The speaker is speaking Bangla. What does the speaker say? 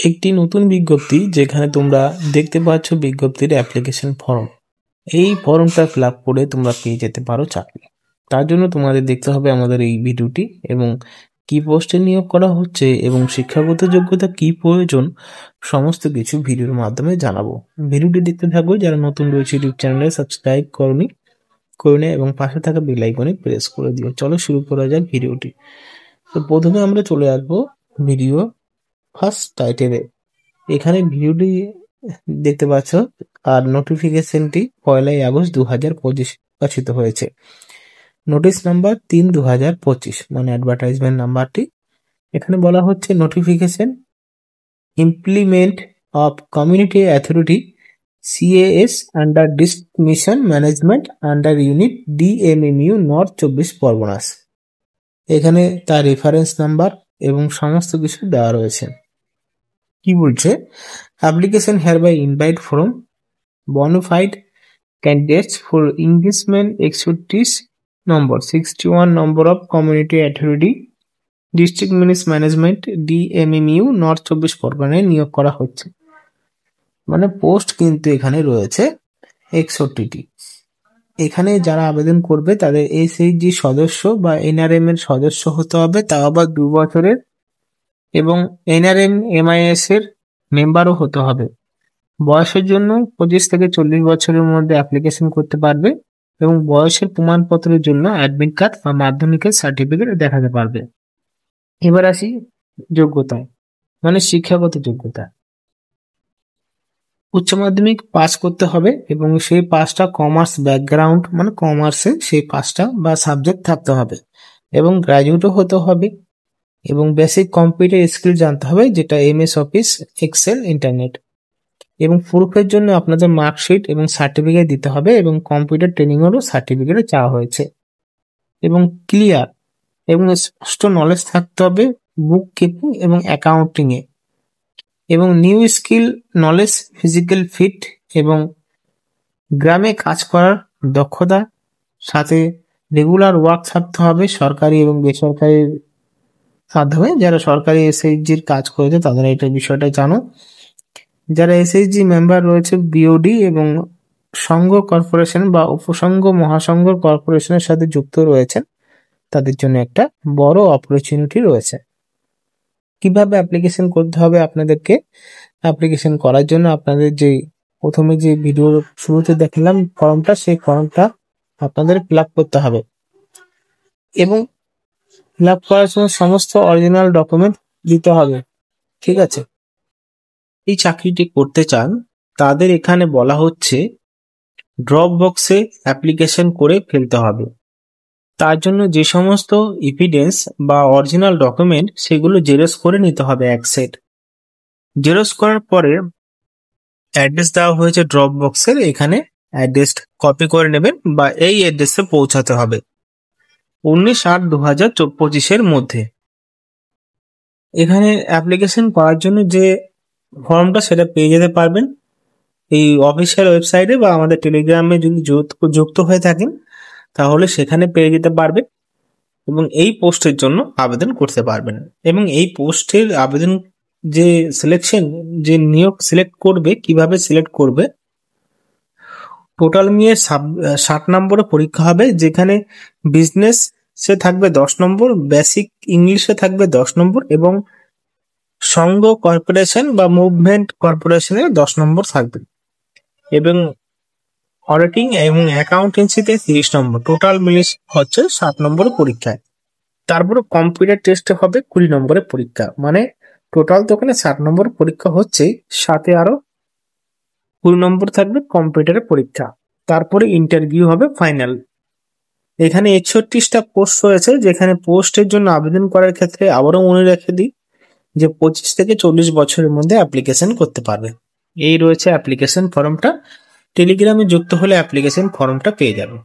একটি নতুন বিজ্ঞপ্তি যেখানে তোমরা দেখতে পাচ্ছ বিজ্ঞপ্তির অ্যাপ্লিকেশন ফর্ম। এই ফর্মটা ফিল আপ করে তোমরা পেয়ে যেতে পারো চাকরি। তার জন্য তোমাদের দেখতে হবে আমাদের এই ভিডিওটি এবং কি পোস্টে নিয়োগ করা হচ্ছে এবং শিক্ষাগত যোগ্যতা কি প্রয়োজন সমস্ত কিছু ভিডিওর মাধ্যমে জানাবো। ভিডিওটি দেখতে থাকো। যারা নতুন রয়েছে ইউটিউব চ্যানেলে সাবস্ক্রাইব করে নে এবং পাশে থাকা বেল আইকনে প্রেস করে দিও। চলো শুরু করা যাক ভিডিওটি। তো প্রথমে আমরা চলে আসবো ভিডিও ফার্স্ট টাইটেলে। এখানে ভিডিওটি দেখতে পাচ্ছ আর নোটিফিকেশনটি 1 আগস্ট 2025 প্রকাশিত হয়েছে। নোটিশ নাম্বার 3/2025 মানে অ্যাডভার্টাইজমেন্ট নাম্বারটি। এখানে বলা হচ্ছে notification implement of community authority CAS under district mission management under unit DMMU north 24 Parganas. এখানে তার রেফারেন্স নাম্বার এবং সমস্ত কিছু দেওয়া রয়েছে। কি বলছে? Application hereby invite from bona fide candidates for engagement expertise number 61 number of community authority district management DMMU north 24 পরগনায় নিয়োগ করা হচ্ছে। মানে পোস্ট কিন্তু এখানে রয়েছে 61টি। এখানে যারা আবেদন করবে তাদের SHG সদস্য বা NRM এর সদস্য হতে হবে, তাও আবার 2 বছরের, এবং NRM MIS এর মেম্বারও হতে হবে। বয়সের জন্য 25 থেকে 40 বছরের মধ্যে অ্যাপ্লিকেশন করতে পারবে এবং বয়সের প্রমাণপত্রের জন্য অ্যাডমিট কার্ড বা মাধ্যমিকের সার্টিফিকেট দেখাতে পারবে। এবার আসি যোগ্যতায়, মানে শিক্ষাগত যোগ্যতা। উচ্চ মাধ্যমিক পাস করতে হবে এবং সেই পাসটা কমার্স ব্যাকগ্রাউন্ড, মানে কমার্সে সেই পাসটা বা সাবজেক্ট থাকতে হবে, এবং গ্র্যাজুয়েটও হতে হবে, এবং বেসিক কম্পিউটার স্কিল জানতে হবে, যেটা MS অফিস, এক্সেল, ইন্টারনেট। এবং প্রুফের জন্য আপনাদের মার্কশিট এবং সার্টিফিকেট দিতে হবে, এবং কম্পিউটার ট্রেনিংয়েরও সার্টিফিকেটও চাওয়া হয়েছে। এবং ক্লিয়ার এবং স্পষ্ট নলেজ থাকতে হবে বুক কিপিং এবং অ্যাকাউন্টিং এ, এবং new skill knowledge, physical fit এবং গ্রামে কাজ করার দক্ষতা, সাথে রেগুলার ওয়ার্ক থাকতে হবে সরকারি এবং বেসরকারি মাধ্যমে। যারা সরকারি SHGর কাজ করেছে তাদের এটা বিষয়টা জানো। যারা SHG মেম্বার রয়েছে BOD এবং সংঘ কর্পোরেশন বা উপসংঘ মহাসংঘ কর্পোরেশনের সাথে যুক্ত রয়েছেন, তাদের জন্য একটা বড় অপরচুনিটি রয়েছে। কিভাবে অ্যাপ্লিকেশন করতে হবে আপনাদেরকে? অ্যাপ্লিকেশন করার জন্য আপনাদের যে প্রথমে যে ভিডিওর শুরুতে দেখালাম ফর্মটা, সেই ফর্মটা আপনাদের ফিল আপ করতে হবে এবং ফিল আপ করার সময় সমস্ত অরিজিনাল ডকুমেন্ট দিতে হবে। ঠিক আছে? এই চাকরিটি করতে চান তাদের এখানে বলা হচ্ছে ড্রপ বক্সে অ্যাপ্লিকেশন করে ফেলতে হবে। তার জন্য যে সমস্ত এভিডেন্স বা অরিজিনাল ডকুমেন্ট সেগুলো জেরক্স করে নিতে হবে এক সেট। জেরক্স করার পরে অ্যাড্রেস দেওয়া হয়েছে ড্রপ বক্সের, এখানে অ্যাড্রেস কপি করে নেবেন বা এই অ্যাড্রেসে পৌঁছাতে হবে 19/8/2025 মধ্যে। এখানে অ্যাপ্লিকেশন করার জন্য যে ফর্মটা সেটা পেয়ে যেতে পারবেন এই অফিসিয়াল ওয়েবসাইটে, বা আমাদের টেলিগ্রামে যদি যুক্ত হয়ে থাকেন তাহলে সেখানে পেয়ে যেতে পারবেন এবং এই পোস্টের জন্য আবেদন করতে পারবেন। এবং এই পোস্টের আবেদন যে সিলেকশন, যে নিয়োগ সিলেক্ট করবে, কিভাবে সিলেক্ট করবে, টোটাল নিয়ে 60 নম্বরে পরীক্ষা হবে, যেখানে বিজনেস সে থাকবে 10 নম্বর, বেসিক ইংলিশে থাকবে 10 নম্বর, এবং সংঘ কর্পোরেশন বা মুভমেন্ট কর্পোরেশনে 10 নম্বর থাকবে, এবং অডিটিং এবং অ্যাকাউন্টেন্সিতে 30 নম্বর। টোটাল মিলে হচ্ছে 60 নম্বরের পরীক্ষায়। তারপরে কম্পিউটার টেস্টে হবে 20 নম্বরের পরীক্ষা। মানে টোটাল তো ওখানে 60 নম্বর পরীক্ষা হচ্ছে, সাথে আরো 20 নম্বর থাকবে কম্পিউটারের পরীক্ষা। তারপরে ইন্টারভিউ হবে ফাইনাল। এখানে 61টা পোস্ট রয়েছে, যেখানে পোস্টের জন্য আবেদন করার ক্ষেত্রে আবারও মনে রেখে দিই যে 25 থেকে 40 বছরের মধ্যে অ্যাপ্লিকেশন করতে পারবে। এই রয়েছে অ্যাপ্লিকেশন ফর্মটা। টেলিগ্রামে যুক্ত হলে অ্যাপ্লিকেশন ফর্মটা পেয়ে যাবে।